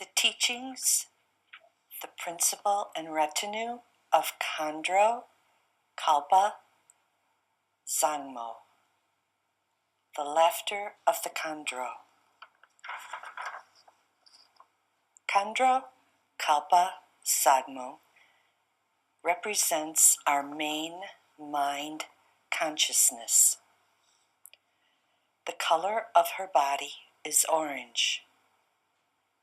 The teachings, the principle and retinue of Khandro Kalpa Zangmo. The laughter of the Khandro. Khandro Kalpa Zangmo represents our main mind consciousness. The color of her body is orange.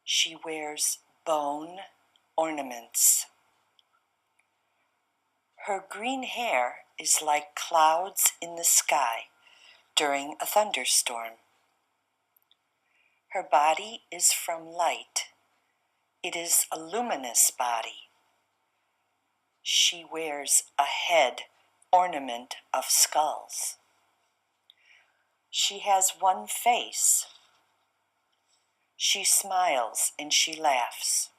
She wears bone ornaments. Her green hair is like clouds in the sky during a thunderstorm. Her body is from light. It is a luminous body. She wears a head ornament of skulls. She has one face. She smiles and she laughs.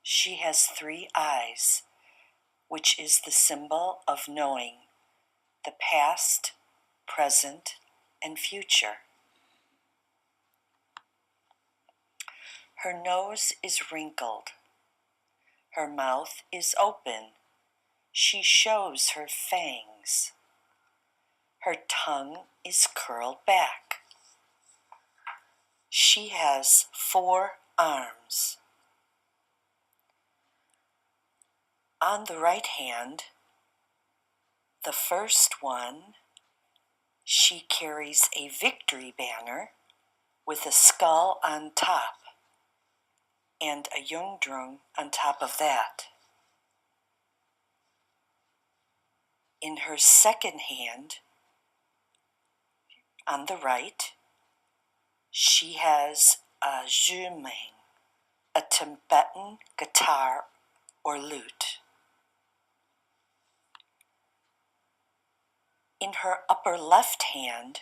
She has 3 eyes, which is the symbol of knowing the past, present, and future. Her nose is wrinkled. Her mouth is open. She shows her fangs. Her tongue is curled back. She has 4 arms. On the right hand, the first one, she carries a victory banner with a skull on top and a Jungdrung on top of that. In her second hand, on the right, she has a zhumeng, a Tibetan guitar or lute. In her upper left hand,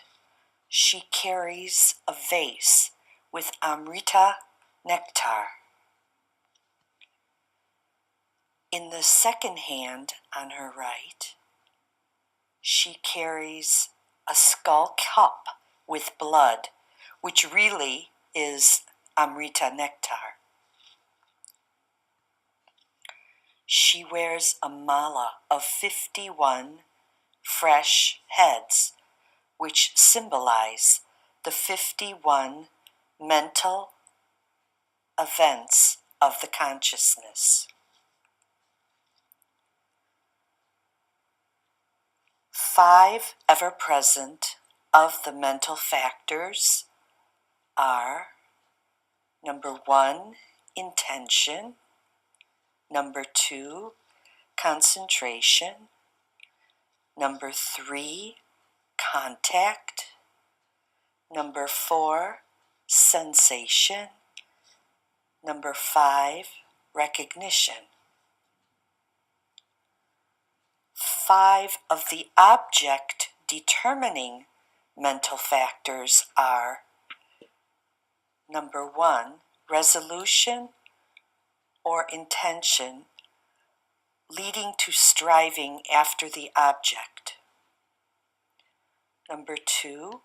she carries a vase with Amrita nectar. In the second hand on her right, she carries a skull cup with blood, which really is Amrita nectar. She wears a mala of 51 fresh heads, which symbolize the 51 mental events of the consciousness. 5 ever-present of the mental factors are: number 1, intention; number 2, concentration; number 3, contact; number 4, sensation; number 5, recognition. 5 of the object determining mental factors are: number 1, resolution or intention leading to striving after the object. Number 2,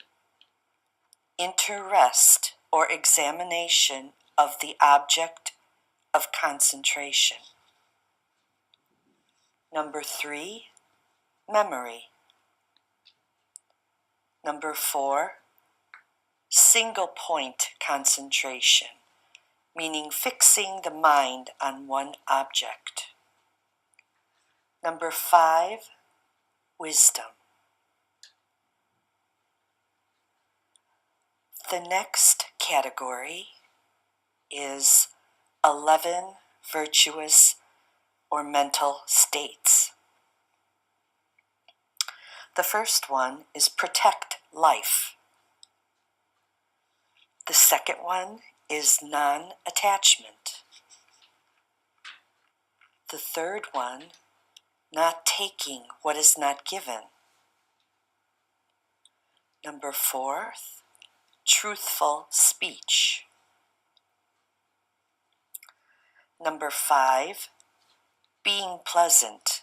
interest or examination of the object of concentration. Number 3, memory. Number 4, single point concentration, meaning fixing the mind on one object. Number 5, wisdom. The next category is 11 virtuous or mental states. The first one is protect life. The second one is non-attachment. The third one, not taking what is not given. Number 4, truthful speech. Number 5, being pleasant.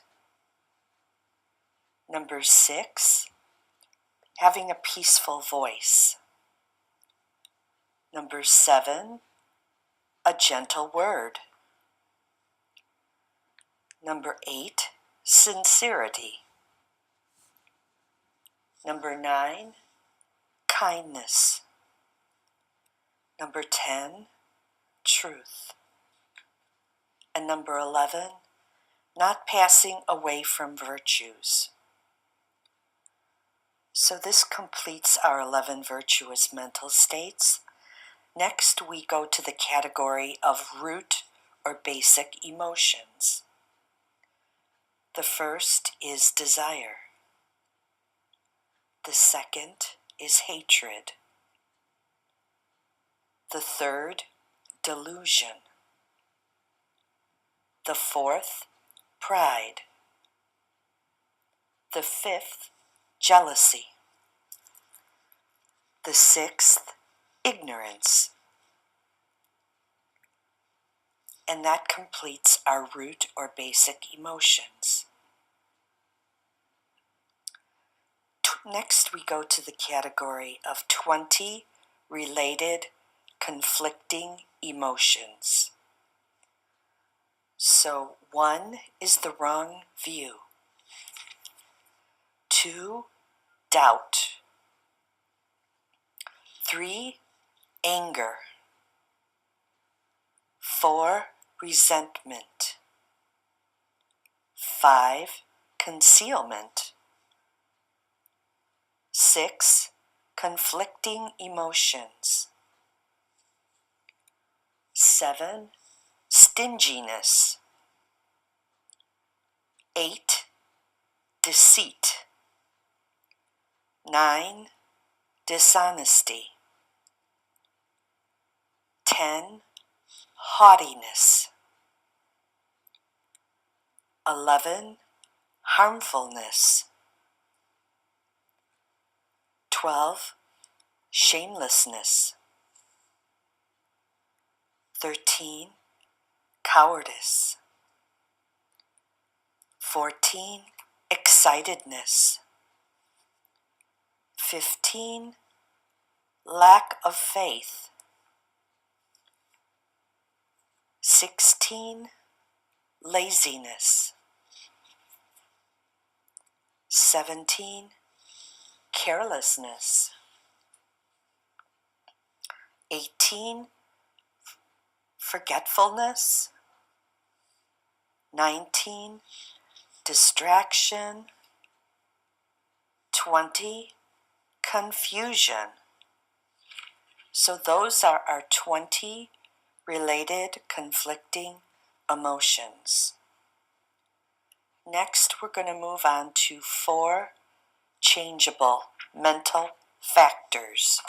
Number 6, having a peaceful voice. Number 7, a gentle word. Number 8, sincerity. Number 9, kindness. Number 10, truth. And number 11, not passing away from virtues. So this completes our 11 virtuous mental states. Next, we go to the category of root or basic emotions. The first is desire. The second is hatred. The third, delusion. The fourth, pride. The fifth, jealousy. The sixth, ignorance. And that completes our root or basic emotions. Next, we go to the category of 20 related conflicting emotions. So 1 is the wrong view. 2, doubt. 3, anger. 4, resentment. 5, concealment. 6, conflicting emotions. 7, stinginess. 8, deceit. 9, dishonesty. 10, haughtiness. 11, harmfulness. 12, shamelessness. 13, cowardice. 14, excitedness. 15, lack of faith. 16, laziness. 17, carelessness. 18, forgetfulness. 19, distraction. 20, confusion. So those are our 20 related conflicting emotions. Next, we're going to move on to 4 changeable mental factors.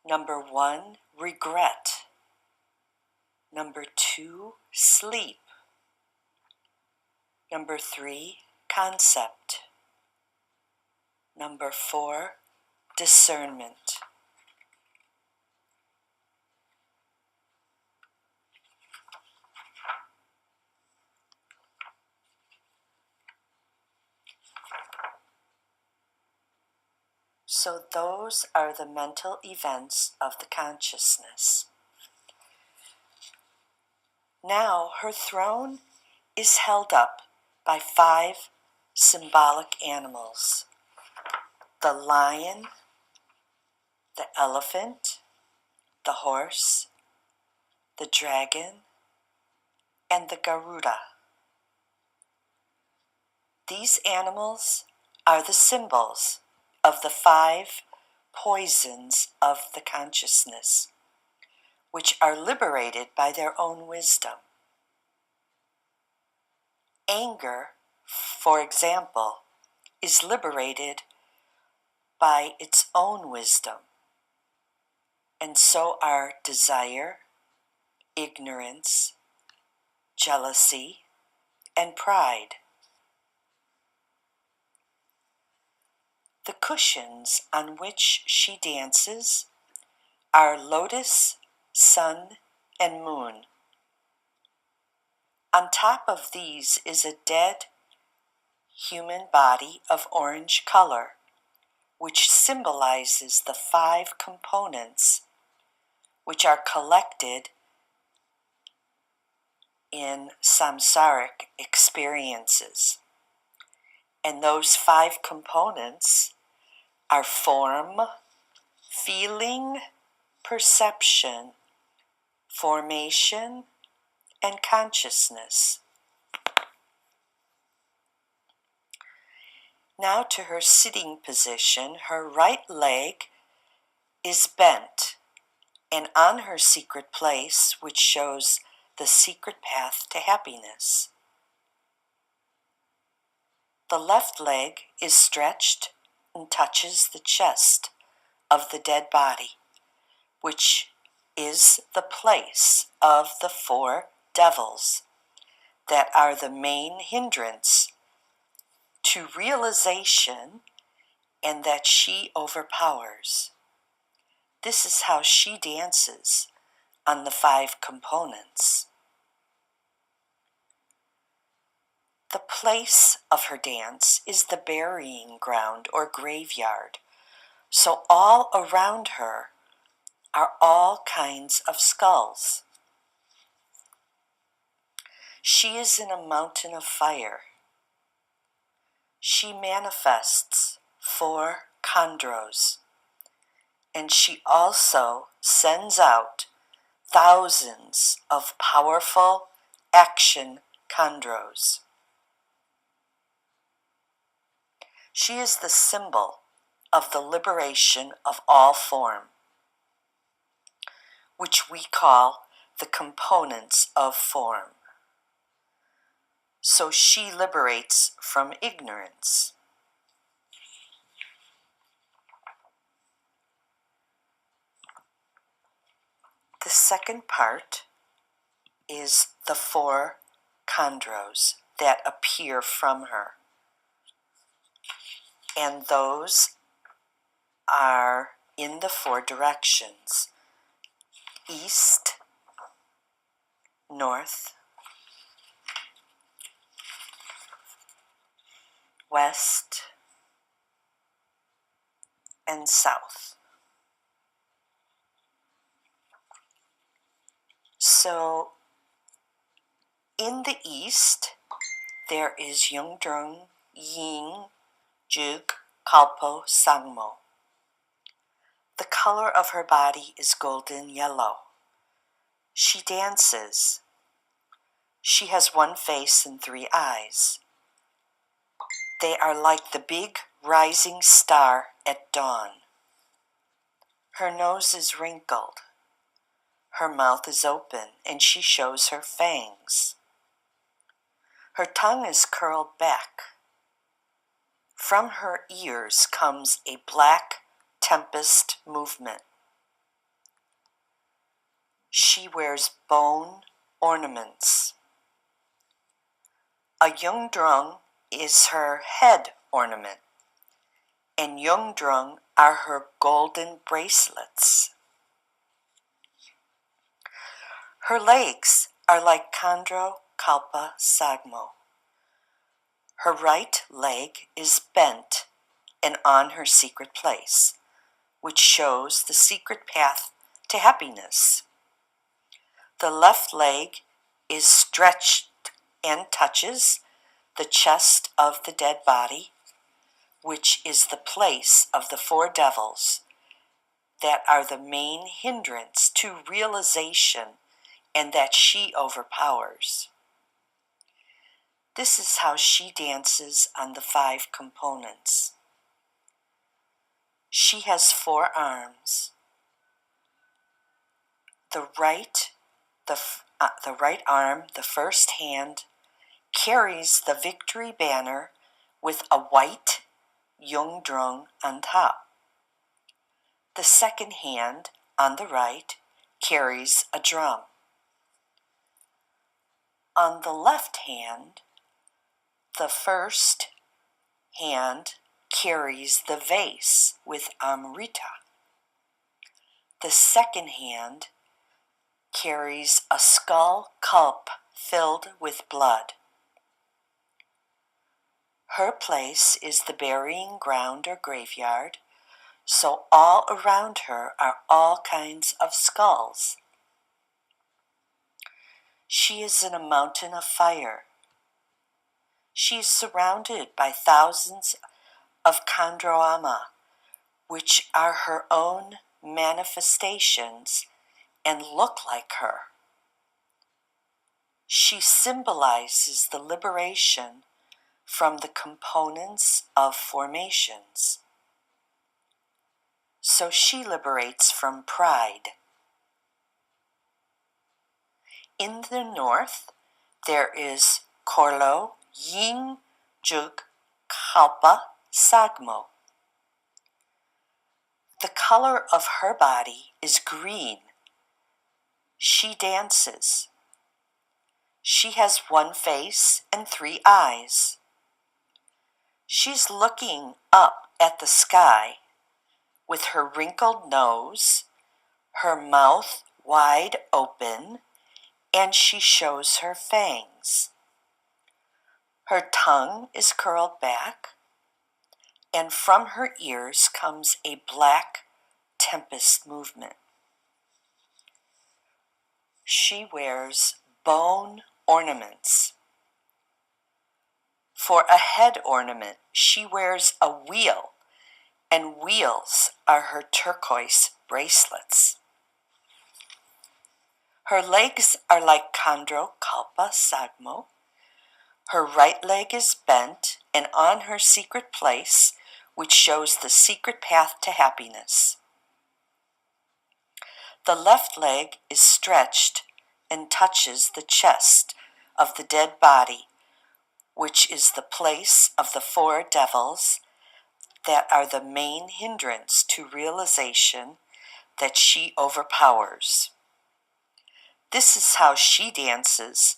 Number 1, regret. Number 2, sleep. Number 3, concept. Number 4, discernment. So those are the mental events of the consciousness. Now her throne is held up by 5 symbolic animals: the lion, the elephant, the horse, the dragon, and the Garuda. These animals are the symbols of the 5 poisons of the consciousness, which are liberated by their own wisdom. Anger, for example, is liberated by its own wisdom, and so are desire, ignorance, jealousy, and pride. The cushions on which she dances are lotus, sun, and moon. On top of these is a dead human body of orange color, which symbolizes the 5 components which are collected in samsaric experiences. And those 5 components are form, feeling, perception, formation, and consciousness. Now to her sitting position, her right leg is bent and on her secret place, which shows the secret path to happiness. The left leg is stretched and touches the chest of the dead body, which is the place of the 4 devils that are the main hindrance to realization and that she overpowers. This is how she dances on the 5 components. The place of her dance is the burying ground or graveyard, so all around her are all kinds of skulls. She is in a mountain of fire. She manifests 4 Khandros, and she also sends out thousands of powerful action Khandros. She is the symbol of the liberation of all form, which we call the components of form. So she liberates from ignorance. The second part is the 4 Khandros that appear from her. And those are in the 4 directions: east, north, west, and south. So in the east, there is Khandro Kalpa Zangmo. The color of her body is golden yellow. She dances. She has 1 face and 3 eyes. They are like the big rising star at dawn. Her nose is wrinkled. Her mouth is open, and she shows her fangs. Her tongue is curled back. From her ears comes a black tempest movement. She wears bone ornaments. A Yungdrung is her head ornament, and Yungdrung are her golden bracelets. Her legs are like Khandro Kalpa Zangmo. Her right leg is bent and on her secret place, which shows the secret path to happiness. The left leg is stretched and touches the chest of the dead body, which is the place of the 4 devils that are the main hindrance to realization and that she overpowers. This is how she dances on the 5 components. She has 4 arms. The right arm, the first hand, carries the victory banner with a white Yungdrung on top. The second hand, on the right, carries a drum. On the left hand, the first hand carries the vase with Amrita. The second hand carries a skull cup filled with blood. Her place is the burying ground or graveyard, So all around her are all kinds of skulls. She is in a mountain of fire. She is surrounded by thousands of Khandro, which are her own manifestations and look like her. She symbolizes the liberation from the components of formations. So she liberates from pride. In the north, there is Khandro Kalpa Zangmo. The color of her body is green. She dances. She has one face and 3 eyes. She's looking up at the sky with her wrinkled nose, her mouth wide open, and she shows her fangs. Her tongue is curled back, and from her ears comes a black tempest movement. She wears bone ornaments. For a head ornament, she wears a wheel, and wheels are her turquoise bracelets. Her legs are like Khandro Kalpa Zangmo. Her right leg is bent and on her secret place, which shows the secret path to happiness. The left leg is stretched and touches the chest of the dead body, which is the place of the 4 devils that are the main hindrance to realization that she overpowers. This is how she dances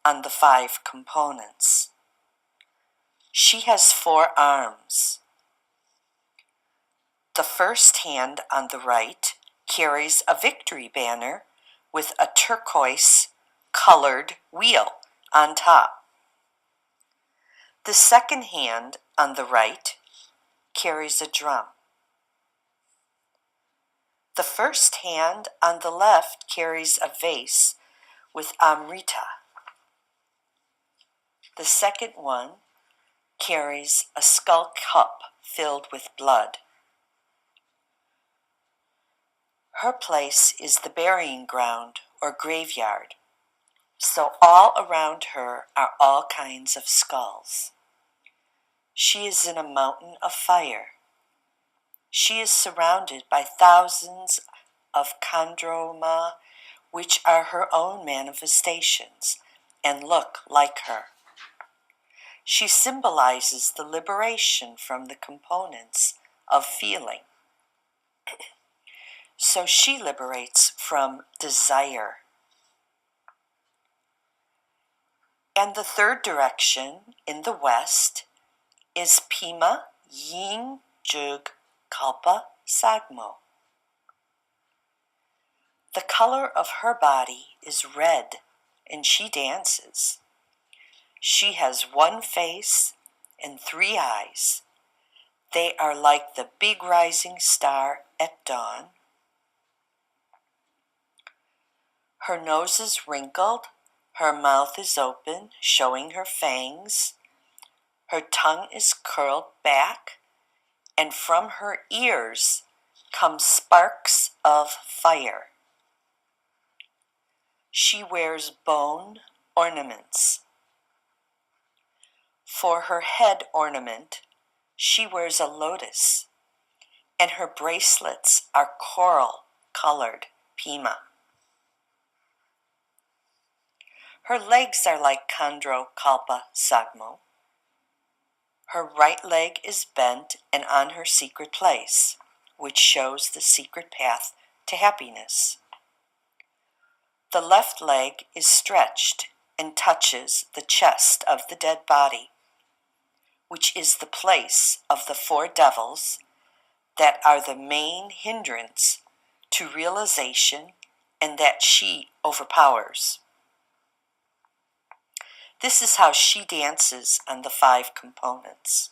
on the 5 components. She has 4 arms. The first hand on the right carries a victory banner with a turquoise colored wheel on top. The second hand on the right carries a drum. The first hand on the left carries a vase with Amrita. The second one carries a skull cup filled with blood. Her place is the burying ground or graveyard, so all around her are all kinds of skulls. She is in a mountain of fire. She is surrounded by thousands of Khandro, which are her own manifestations and look like her. She symbolizes the liberation from the components of feeling. So she liberates from desire. And the third direction in the west is Pima Chöd Kalpa Zangmo. The color of her body is red, and she dances. She has one face and 3 eyes. They are like the big rising star at dawn. Her nose is wrinkled, her mouth is open, showing her fangs. Her tongue is curled back, and from her ears come sparks of fire. She wears bone ornaments. For her head ornament, she wears a lotus, and her bracelets are coral-colored pima. Her legs are like Khandro Kalpa Zangmo. Her right leg is bent and on her secret place, which shows the secret path to happiness. The left leg is stretched and touches the chest of the dead body, which is the place of the 4 devils that are the main hindrance to realization and that she overpowers. This is how she dances on the 5 components.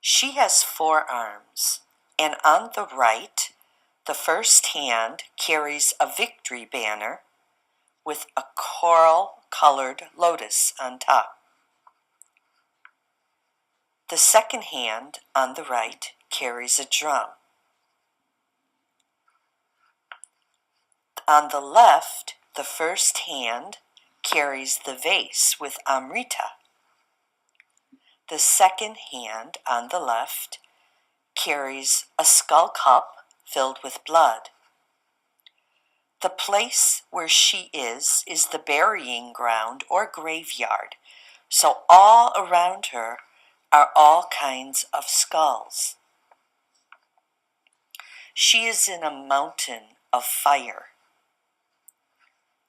She has 4 arms, and on the right, the first hand carries a victory banner with a coral-colored lotus on top. The second hand on the right carries a drum. On the left, the first hand carries the vase with Amrita. The second hand on the left carries a skull cup filled with blood. The place where she is the burying ground or graveyard, so all around her are all kinds of skulls. She is in a mountain of fire.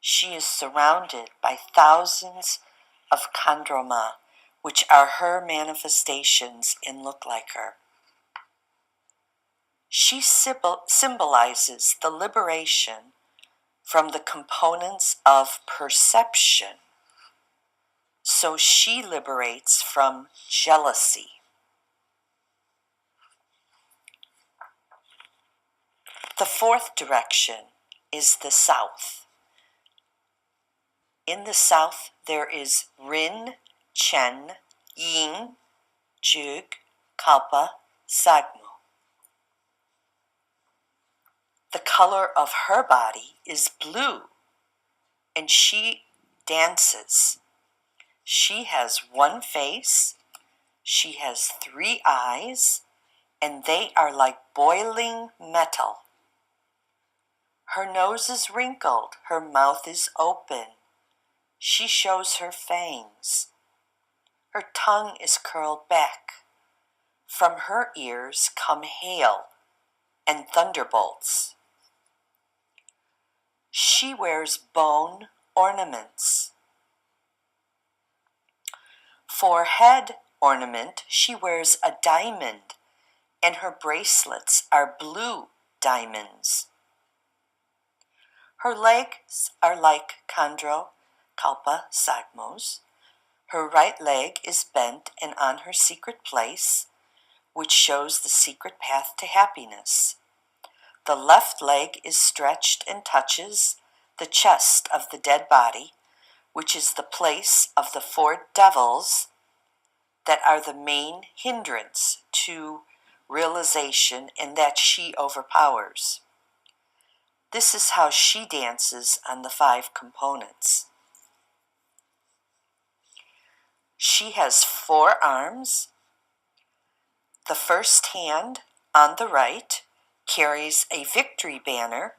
She is surrounded by thousands of Khandro, which are her manifestations and look like her. She symbolizes the liberation from the components of perception. So she liberates from jealousy. The fourth direction is the south. In the south, there is Rin, Chen, Ying, Chöd, Kalpa, Zangmo. The color of her body is blue, and she dances. She has 1 face, she has 3 eyes, and they are like boiling metal. Her nose is wrinkled, her mouth is open. She shows her fangs. Her tongue is curled back. From her ears come hail and thunderbolts. She wears bone ornaments. For head ornament, she wears a diamond, and her bracelets are blue diamonds. Her legs are like Khandro Kalpa Zangmo's. Her right leg is bent and on her secret place, which shows the secret path to happiness. The left leg is stretched and touches the chest of the dead body, which is the place of the 4 devils that are the main hindrance to realization and that she overpowers. This is how she dances on the 5 components. She has 4 arms. The first hand on the right carries a victory banner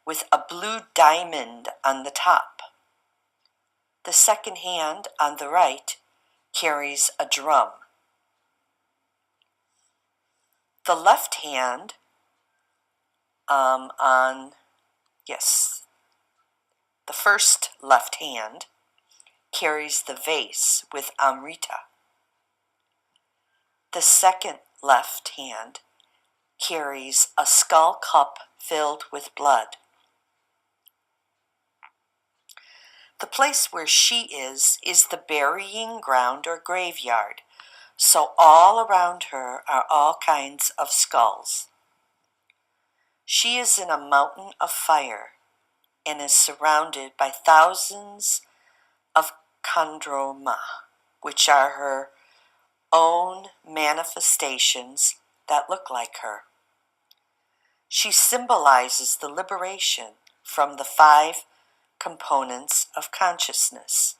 with a blue diamond on the top. The second hand on the right carries a drum. The left hand the first left hand carries the vase with Amrita. The second left hand carries a skull cup filled with blood. The place where she is the burying ground or graveyard, so all around her are all kinds of skulls. She is in a mountain of fire and is surrounded by thousands of Khandro, which are her own manifestations that look like her. She symbolizes the liberation from the 5 components of consciousness.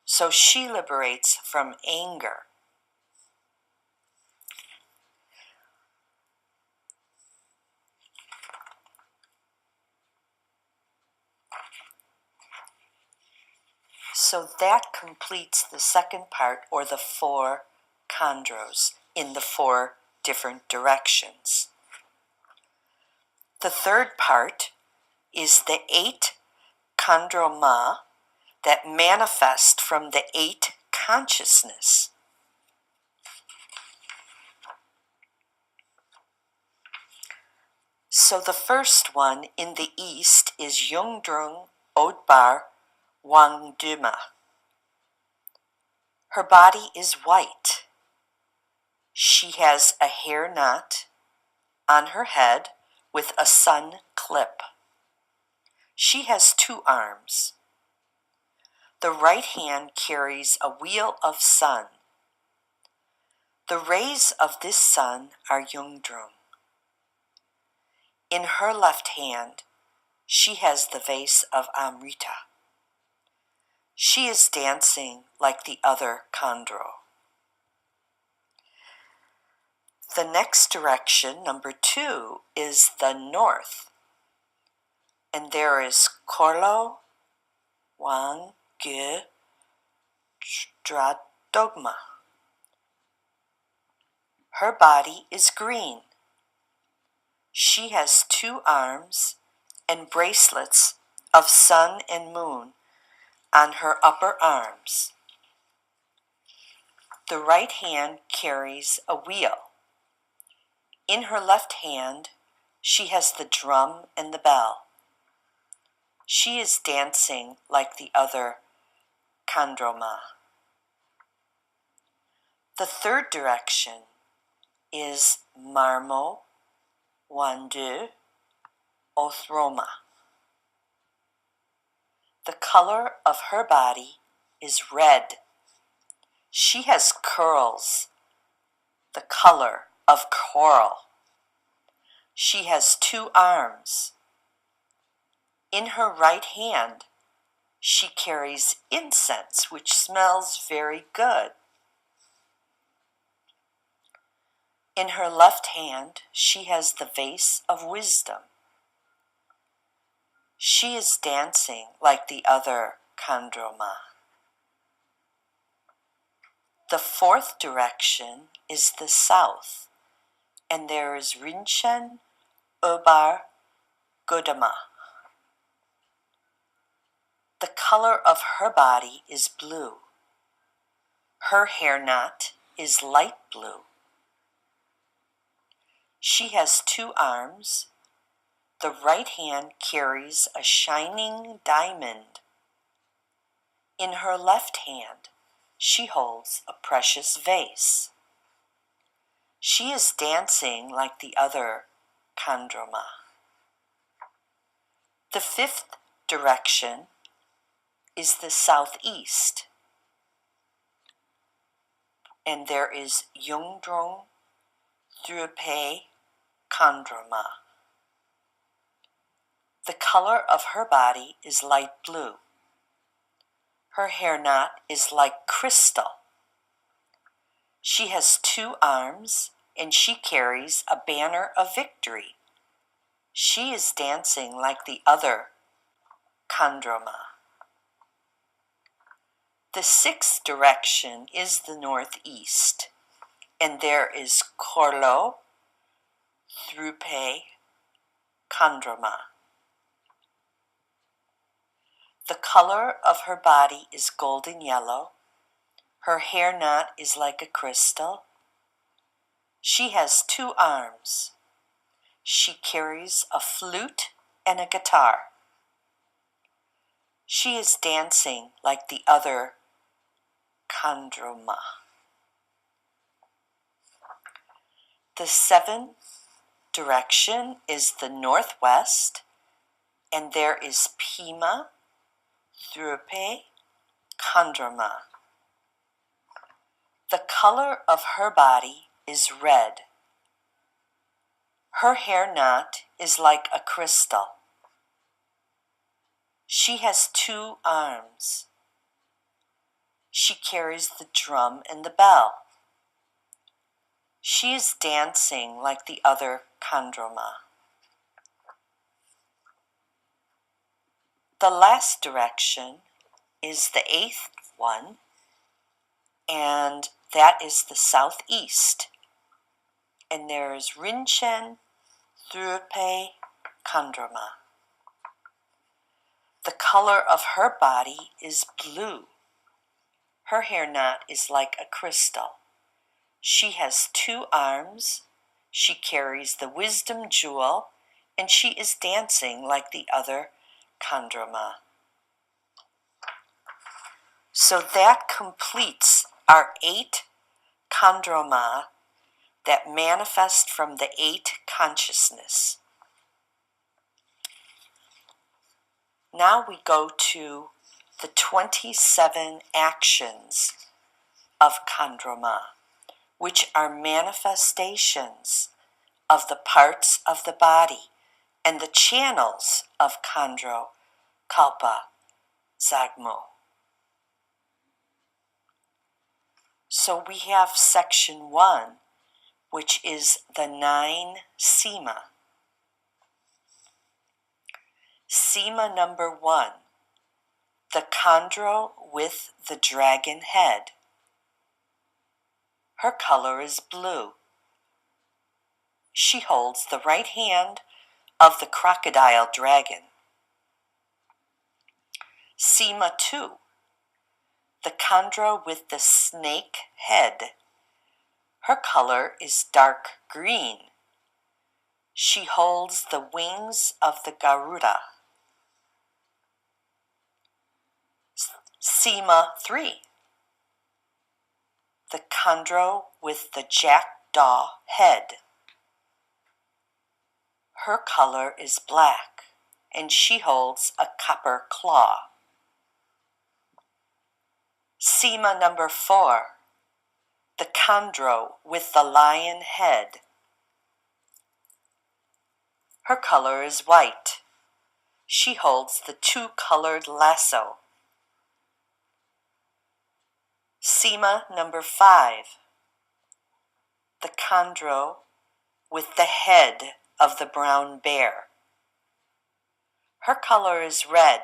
So she liberates from anger. So that completes the second part, or the 4 Khandros in the 4 different directions. The third part is the 8 Khandro that manifest from the 8 consciousness. So the first one in the east is Yungdrung Odbar Wangduma. Her body is white. She has a hair knot on her head with a sun clip. She has 2 arms. The right hand carries a wheel of sun. The rays of this sun are Yungdrung. In her left hand, she has the vase of Amrita. She is dancing like the other Khandro. The next direction, number 2, is the north. And there is Korlo Wang Ge Dogma. Her body is green. She has 2 arms and bracelets of sun and moon on her upper arms. The right hand carries a wheel. In her left hand, she has the drum and the bell. She is dancing like the other Khandroma. The third direction is Marmo Wandu Othroma. The color of her body is red. She has curls, the color of coral. She has 2 arms. In her right hand, she carries incense, which smells very good. In her left hand, she has the vase of wisdom. She is dancing like the other Khandroma. The fourth direction is the south, and there is Rinchen Obar Godama. The color of her body is blue. Her hair knot is light blue. She has 2 arms. The right hand carries a shining diamond. In her left hand, she holds a precious vase. She is dancing like the other Khandroma. The fifth direction is the southeast, and there is Yungdrung Drupe Khandroma. The color of her body is light blue. Her hair knot is like crystal. She has 2 arms, and she carries a banner of victory. She is dancing like the other Khandroma. The sixth direction is the northeast, and there is Korlo Drupe Khandroma. The color of her body is golden yellow. Her hair knot is like a crystal. She has 2 arms. She carries a flute and a guitar. She is dancing like the other Khandroma. The 7th direction is the northwest, and there is Pima Drupe Khandroma. The color of her body is red. Her hair knot is like a crystal. She has 2 arms. She carries the drum and the bell. She is dancing like the other Khandroma. The last direction is the 8th one, and that is the southeast. And there is Rinchen Drupe Khandroma. The color of her body is blue. Her hair knot is like a crystal. She has 2 arms. She carries the wisdom jewel, and she is dancing like the other Khandroma. So that completes our 8 Khandroma that manifest from the 8 consciousness. Now we go to the 27 actions of Khandro, which are manifestations of the parts of the body and the channels of Khandro Kalpa Zangmo. So we have section 1, which is the 9 Sima. Sima number 1, the Khandro with the dragon head. Her color is blue. She holds the right hand of the crocodile dragon. Sima 2, the Khandro with the snake head. Her color is dark green. She holds the wings of the Garuda. Sima 3, the Khandro with the jackdaw head. Her color is black, and she holds a copper claw. Sima number 4, the Khandro with the lion head. Her color is white. She holds the 2-colored lasso. Sima number 5, the Khandro with the head of the brown bear. Her color is red.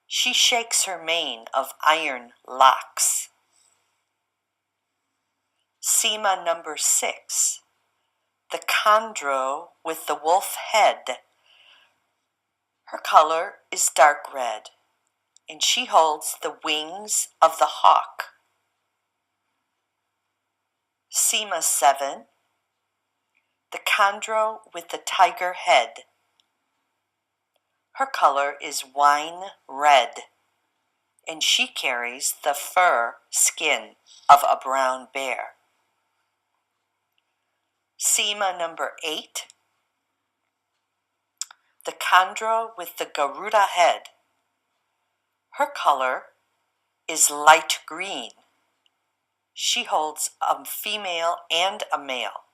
She shakes her mane of iron locks. Sima number 6, the Khandro with the wolf head. Her color is dark red, and she holds the wings of the hawk. Sima 7, the Khandro with the tiger head. Her color is wine red, and she carries the fur skin of a brown bear. Sima number 8, the Khandro with the Garuda head. Her color is light green. She holds a female and a male.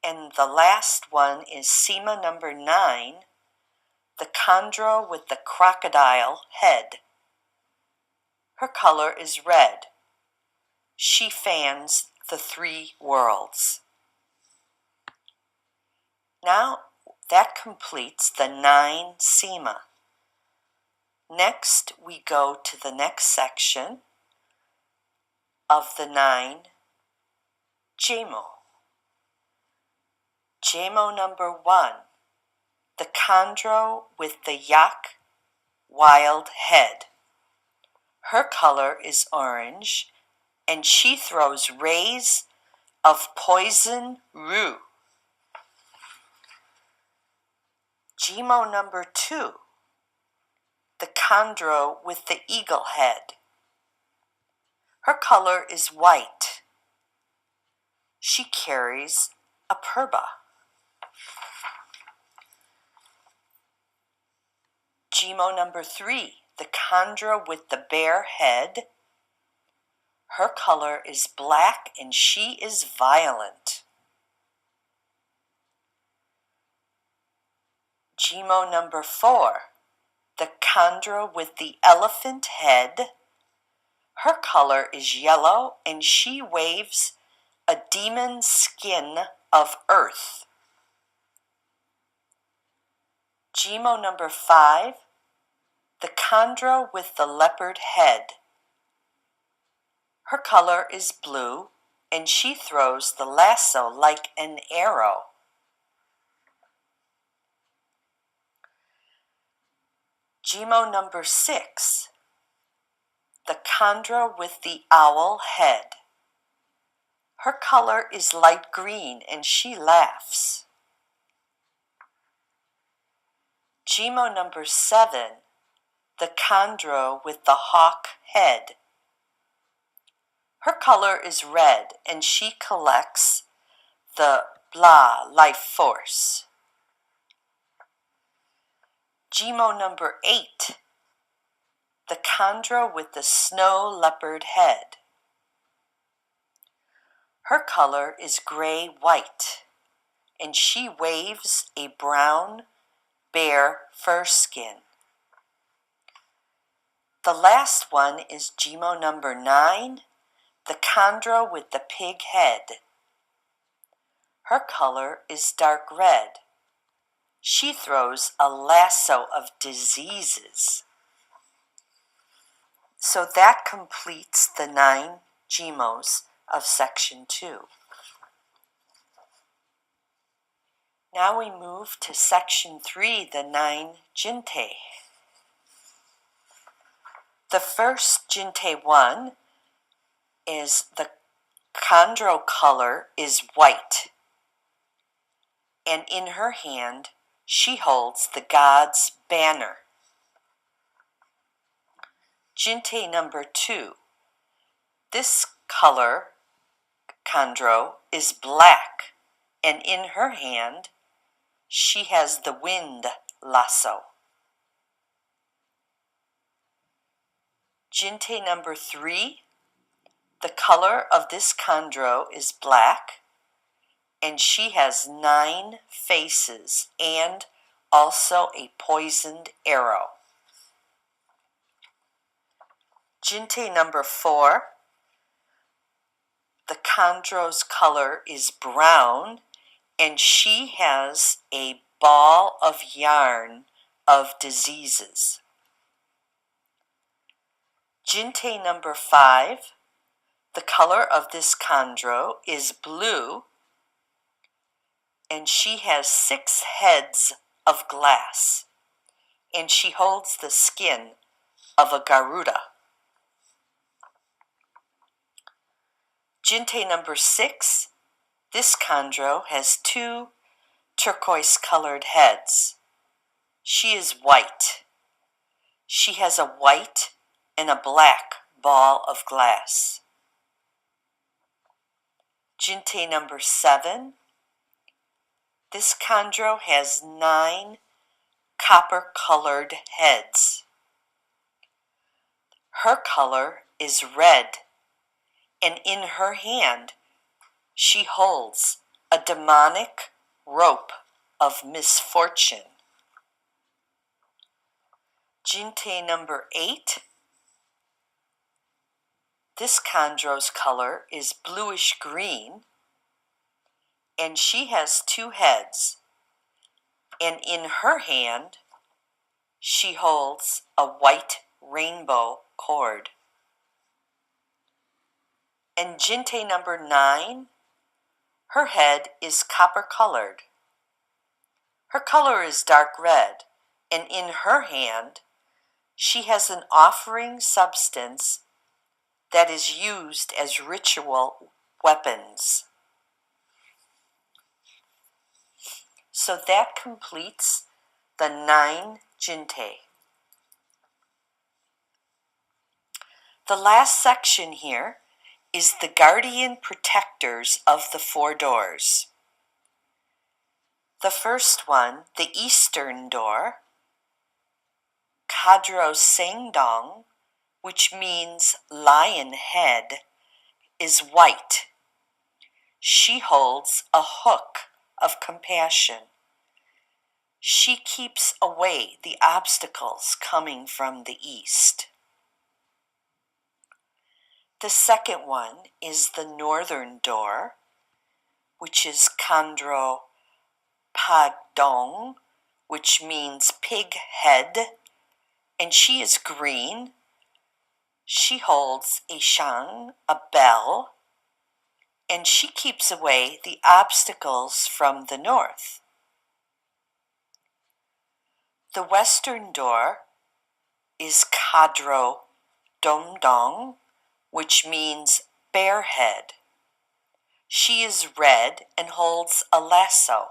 And the last one is Sima number 9, the Khandro with the crocodile head. Her color is red. She fans the 3 worlds. Now that completes the 9 Sima. Next we go to the next section of the 9 Jemo. Jemo number 1, the Khandro with the yak wild head. Her color is orange, and she throws rays of poison rue. Jemo number 2, the Khandro with the eagle head. Her color is white. She carries a purba. Jemo number 3, the Khandro with the bear head. Her color is black, and she is violent. Jemo number 4, the Khandro with the elephant head. Her color is yellow, and she waves a demon skin of earth. Jemo number 5, the Khandro with the leopard head. Her color is blue, and she throws the lasso like an arrow. Jemo number 6, the Khandro with the owl head. Her color is light green, and she laughs. Jemo number 7, the Khandro with the hawk head. Her color is red, and she collects the blah life force. Zangmo number 8, the Khandro with the snow leopard head. Her color is gray-white, and she waves a brown bear fur skin. The last one is Zangmo number 9, the Khandro with the pig head. Her color is dark red. She throws a lasso of diseases. So that completes the 9 Zangmos of section 2. Now we move to section 3, the 9 Ginty. The first Ginty 1 is the Khandro color is white, and in her hand she holds the god's banner. Ginty number 2, this color, Khandro, is black, and in her hand she has the wind lasso. Ginty number 3, the color of this Khandro is black, and she has 9 faces and also a poisoned arrow. Ginty number 4, the Khandro's color is brown, and she has a ball of yarn of diseases. Ginty number 5, the color of this Khandro is blue, and she has 6 heads of glass, and she holds the skin of a Garuda. Ginty number 6, this Khandro has 2 turquoise-colored heads. She is white. She has a white and a black ball of glass. Ginty number 7, this Khandro has 9 copper-colored heads. Her color is red, and in her hand she holds a demonic rope of misfortune. Ginty number 8, this Khandro's color is bluish-green, and she has 2 heads, and in her hand she holds a white rainbow cord. And Ginty number 9, her head is copper-colored. Her color is dark red, and in her hand she has an offering substance that is used as ritual weapons. So that completes the 9 Ginty. The last section here is the guardian protectors of the 4 doors. The first one, the eastern door, Khandro Sangdong, which means lion head, is white. She holds a hook of compassion. She keeps away the obstacles coming from the east. The second one is the northern door, which is Khandro Pagdong, which means pig head, and she is green. She holds a shang, a bell, and she keeps away the obstacles from the north. The western door is Khandro Domdong, which means bear head. She is red and holds a lasso.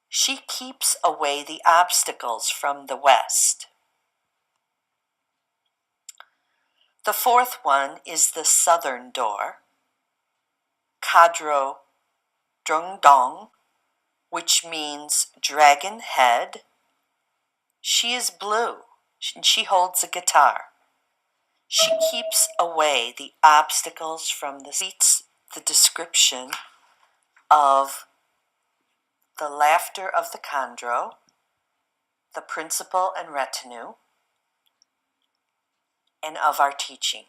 She keeps away the obstacles from the west. The fourth one is the southern door, Khandro Kalpa, which means dragon head. She is blue, and she holds a guitar. She keeps away the obstacles from the seats. The description of the laughter of the Khandro, the principal and retinue, and of our teaching.